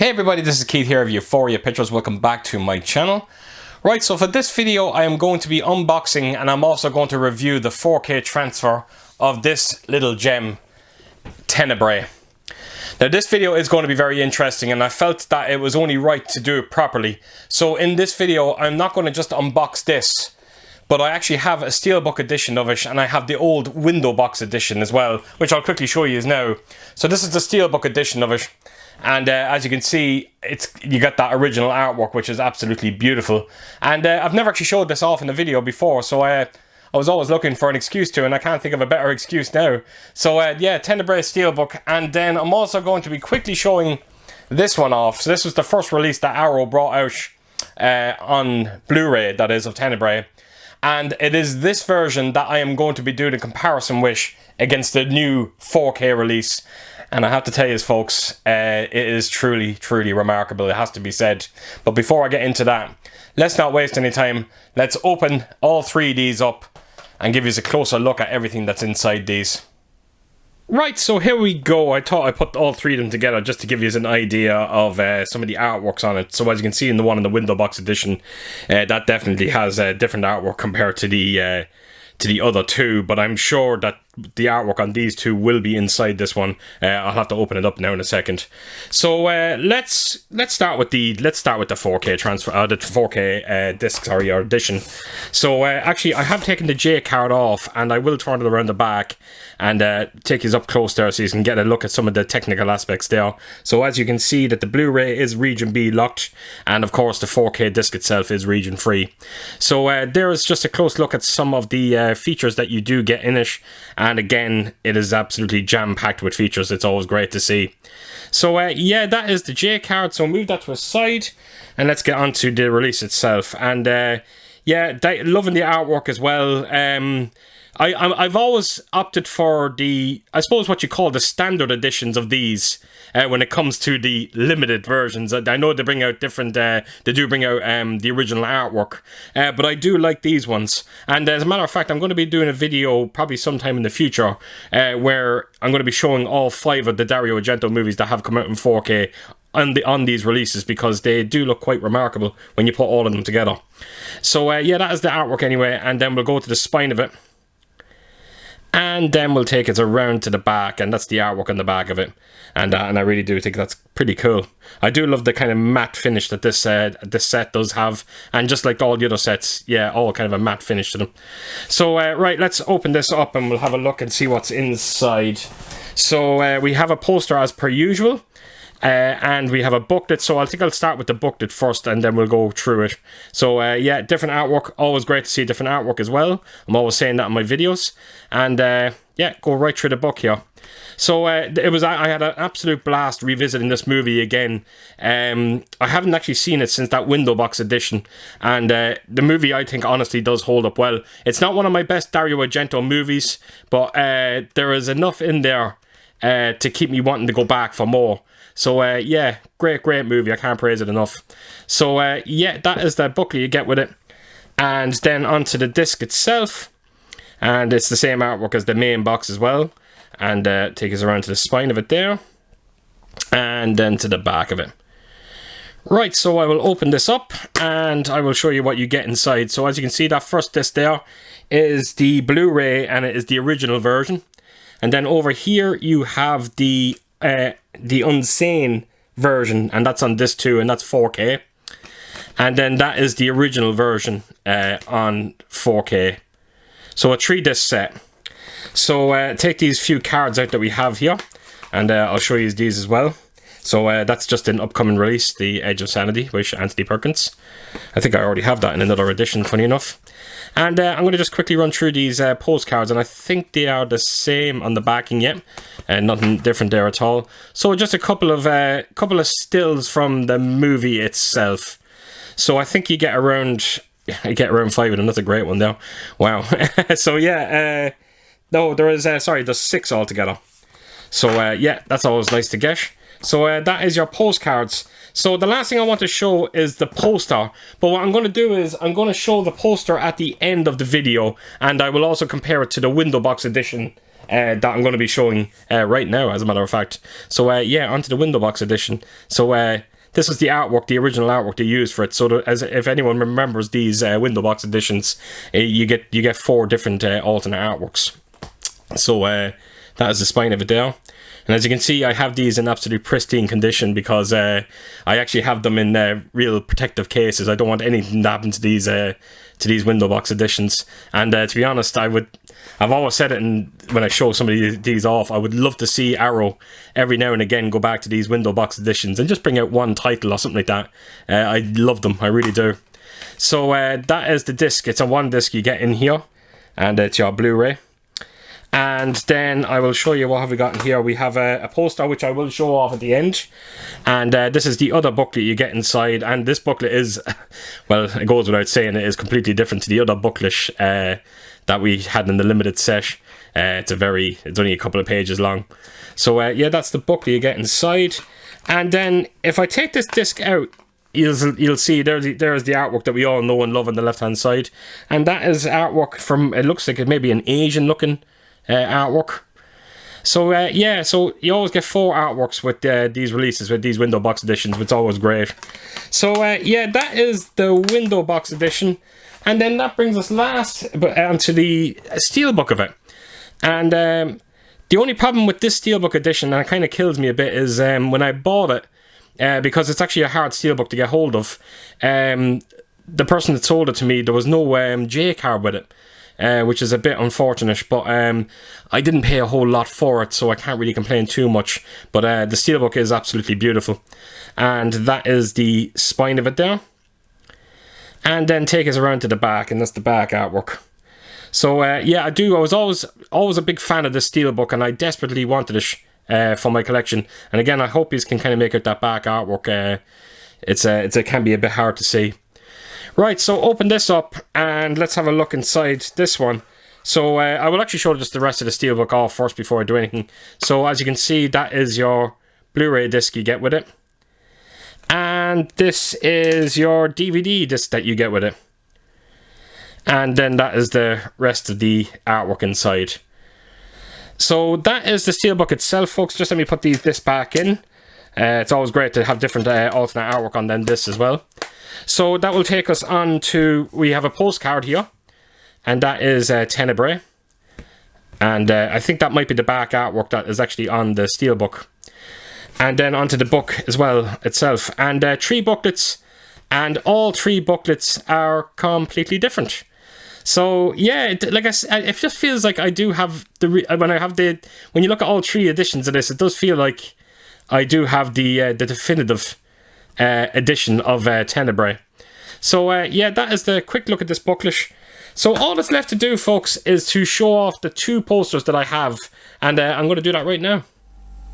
Hey everybody, this is Keith here of Euphoria Pictures. Welcome back to my channel. Right, so for this video I am going to be unboxing and I'm also going to review the 4K transfer of this little gem, Tenebrae. Now this video is going to be very interesting and I felt that it was only right to do it properly. So in this video I'm not going to just unbox this, but I actually have a Steelbook edition of it and I have the old window box edition as well, which I'll quickly show you now. So this is the Steelbook edition of it. And as you can see, you got that original artwork, which is absolutely beautiful. And I've never actually showed this off in a video before, so I was always looking for an excuse to, and I can't think of a better excuse now. So yeah, Tenebrae Steelbook, and then I'm also going to be quickly showing this one off. So this was the first release that Arrow brought out on Blu-ray, that is, of Tenebrae. And it is this version that I am going to be doing a comparison with against the new 4K release. And I have to tell you, folks, it is truly, truly remarkable. It has to be said. But before I get into that, let's not waste any time. Let's open all three of these up and give you a closer look at everything that's inside these. Right, so here we go. I thought I put all three of them together just to give you an idea of some of the artworks on it. So as you can see in the one in the window box edition, that definitely has different artwork compared to the other two, but I'm sure that the artwork on these two will be inside this one. I'll have to open it up now in a second. So let's start with the 4K transfer, the 4K disc, sorry, or edition. So actually, I have taken the J card off, and I will turn it around the back and take you up close there so you can get a look at some of the technical aspects there. So as you can see that the Blu-ray is region B locked, and of course the 4K disc itself is region free. So there is just a close look at some of the features that you do get in it, and again it is absolutely jam-packed with features. It's always great to see. So yeah, that is the J card, so move that to a side and let's get on to the release itself. And yeah, loving the artwork as well. I've always opted for the, I suppose what you call the standard editions of these when it comes to the limited versions. I know they bring out different, they do bring out the original artwork, but I do like these ones. And as a matter of fact, I'm going to be doing a video probably sometime in the future where I'm going to be showing all 5 of the Dario Argento movies that have come out in 4K on these releases, because they do look quite remarkable when you put all of them together. So yeah, that is the artwork anyway, and then we'll go to the spine of it. And then we'll take it around to the back, and that's the artwork on the back of it. And I really do think that's pretty cool. I do love the kind of matte finish that this set does have, and just like all the other sets, yeah, all kind of a matte finish to them. So right, let's open this up and we'll have a look and see what's inside. So we have a poster as per usual. And we have a booklet, so I think I'll start with the booklet first and then we'll go through it. So yeah, different artwork, always great to see different artwork as well. I'm always saying that in my videos. And yeah, go right through the book here. So I had an absolute blast revisiting this movie again. I haven't actually seen it since that window box edition, and the movie, I think, honestly does hold up well. It's not one of my best Dario Argento movies, but there is enough in there to keep me wanting to go back for more. So yeah, great movie. I can't praise it enough. So yeah, that is the booklet you get with it. And then onto the disc itself. And it's the same artwork as the main box as well. And take us around to the spine of it there. And then to the back of it. Right, so I will open this up and I will show you what you get inside. So as you can see, that first disc there is the Blu-ray, and it is the original version. And then over here you have the Unsane version, and that's on disc 2, and that's 4K. And then that is the original version on 4K. So a 3-disc set. So take these few cards out that we have here, and I'll show you these as well. So that's just an upcoming release, The Edge of Sanity with Anthony Perkins. I think I already have that in another edition, funny enough. And I'm going to just quickly run through these postcards, and I think they are the same on the backing yet. Nothing different there at all. So just a couple of stills from the movie itself. So I think you get around 5 of them. That's a great one there. Wow. So yeah, no, there is sorry, there's 6 altogether. So yeah, that's always nice to get. So that is your postcards. So the last thing I want to show is the poster, but what I'm going to do is I'm going to show the poster at the end of the video, and I will also compare it to the window box edition that I'm going to be showing right now, as a matter of fact. So yeah, onto the window box edition. So this is the artwork, the original artwork they used for it. So as if anyone remembers these window box editions, you get 4 different alternate artworks. So that is the spine of it there. And as you can see, I have these in absolutely pristine condition because I actually have them in real protective cases. I don't want anything to happen to these window box editions. And to be honest, I've always said it when I show some of these off, I would love to see Arrow every now and again go back to these window box editions and just bring out one title or something like that. I love them, I really do. So that is the disc. It's a 1 disc you get in here, and it's your Blu-ray. And then I will show you what have we got in here. We have a poster which I will show off at the end, and this is the other booklet you get inside. And this booklet is, well, it goes without saying, it is completely different to the other booklet that we had in the limited set. It's only a couple of pages long. So yeah, that's the booklet you get inside. And then if I take this disc out, you'll see there's the artwork that we all know and love on the left hand side, and that is artwork from, it looks like it may be an Asian looking artwork. So yeah, so you always get 4 artworks with these releases, with these window box editions, which is always great. So yeah, that is the window box edition, and then that brings us last onto the steelbook of it. And the only problem with this steelbook edition, and it kind of kills me a bit, is when I bought it, because it's actually a hard steelbook to get hold of, the person that sold it to me, there was no J card with it. Which is a bit unfortunate, but I didn't pay a whole lot for it, so I can't really complain too much. But the steelbook is absolutely beautiful, and that is the spine of it there. And then take us around to the back, and that's the back artwork. So yeah, I was always a big fan of the steelbook, and I desperately wanted it for my collection. And again, I hope you can kind of make out that back artwork. It can be a bit hard to see. Right, so open this up and let's have a look inside this one. So I will actually show just the rest of the steelbook off first before I do anything. So as you can see, that is your Blu-ray disc you get with it. And this is your DVD disc that you get with it. And then that is the rest of the artwork inside. So that is the steelbook itself, folks. Just let me put these discs back in. It's always great to have different alternate artwork on them discs as well. So that will take us on to, we have a postcard here, and that is Tenebrae. And I think that might be the back artwork that is actually on the steelbook. And then onto the book as well itself. And 3 booklets, and all 3 booklets are completely different. So yeah, like I said, it just feels like I do have when you look at all 3 editions of this, it does feel like I do have the definitive edition of Tenebrae. So yeah, that is the quick look at this booklet. So all that's left to do, folks, is to show off the 2 posters that I have, and I'm going to do that right now.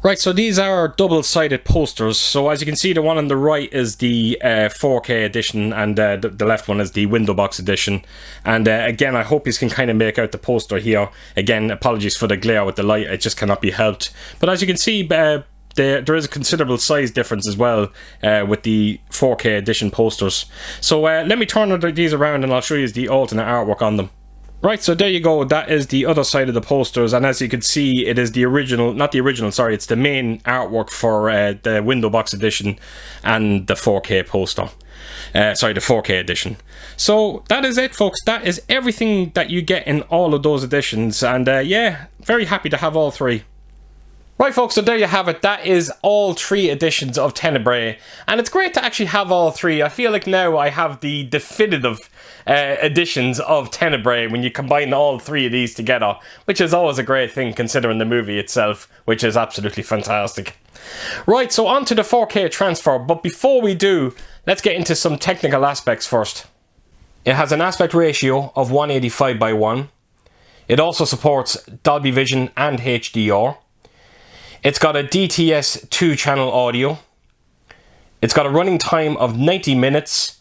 Right, so these are double-sided posters. So as you can see, the one on the right is the 4K edition, and the left one is the window box edition. And again, I hope you can kind of make out the poster here. Again, apologies for the glare with the light, it just cannot be helped. But as you can see, there is a considerable size difference as well with the 4K edition posters. So let me turn these around and I'll show you the alternate artwork on them. Right, so there you go, that is the other side of the posters, and as you can see, it is the original, not the original, sorry, it's the main artwork for the window box edition and the 4K poster. Sorry, the 4K edition. So that is it, folks. That is everything that you get in all of those editions, and yeah, very happy to have all 3. Right, folks, so there you have it. That is all 3 editions of Tenebrae, and it's great to actually have all 3. I feel like now I have the definitive editions of Tenebrae when you combine all 3 of these together, which is always a great thing considering the movie itself, which is absolutely fantastic. Right, so on to the 4K transfer, but before we do, let's get into some technical aspects first. It has an aspect ratio of 185:1. It also supports Dolby Vision and HDR. It's got a DTS 2-channel audio. It's got a running time of 90 minutes.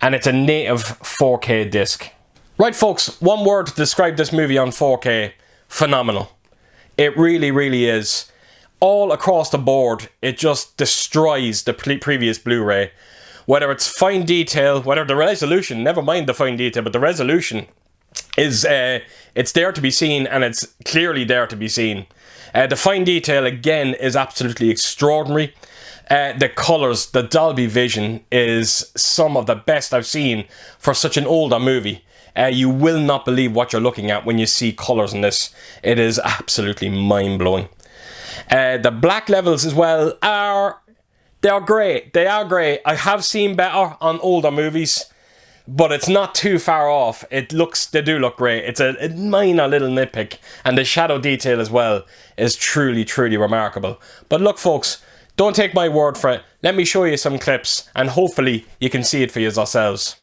And it's a native 4K disc. Right, folks, one word to describe this movie on 4K. Phenomenal. It really, really is. All across the board, it just destroys the previous Blu-ray. Whether it's fine detail, whether the resolution, never mind the fine detail, but the resolution is, it's there to be seen, and it's clearly there to be seen. The fine detail, again, is absolutely extraordinary. The colors, the Dolby Vision is some of the best I've seen for such an older movie. You will not believe what you're looking at when you see colors in this. It is absolutely mind-blowing. The black levels as well they're great. They are great. I have seen better on older movies, but it's not too far off. They do look great. It's a minor little nitpick, and the shadow detail as well is truly, truly remarkable. But look, folks, don't take my word for it. Let me show you some clips, and hopefully you can see it for yourselves.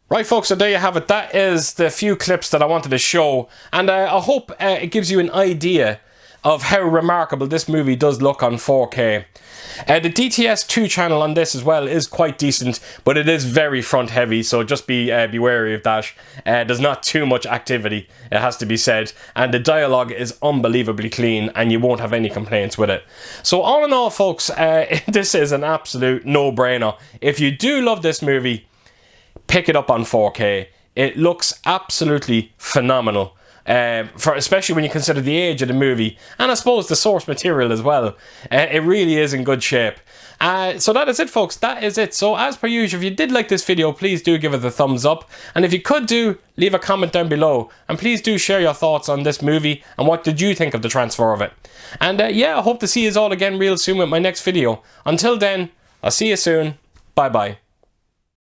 Right, folks, so there you have it. That is the few clips that I wanted to show, and I hope it gives you an idea of how remarkable this movie does look on 4K. The DTS2 channel on this as well is quite decent, but it is very front heavy, so just be wary of that. There's not too much activity, it has to be said, and the dialogue is unbelievably clean, and you won't have any complaints with it. So all in all, folks, this is an absolute no-brainer. If you do love this movie, pick it up on 4K. It looks absolutely phenomenal, especially when you consider the age of the movie, and I suppose the source material as well. It really is in good shape. So that is it, folks. That is it. So as per usual, if you did like this video, please do give it a thumbs up, and if you could leave a comment down below, and please do share your thoughts on this movie and what did you think of the transfer of it. And yeah, I hope to see you all again real soon with my next video. Until then, I'll see you soon. Bye bye.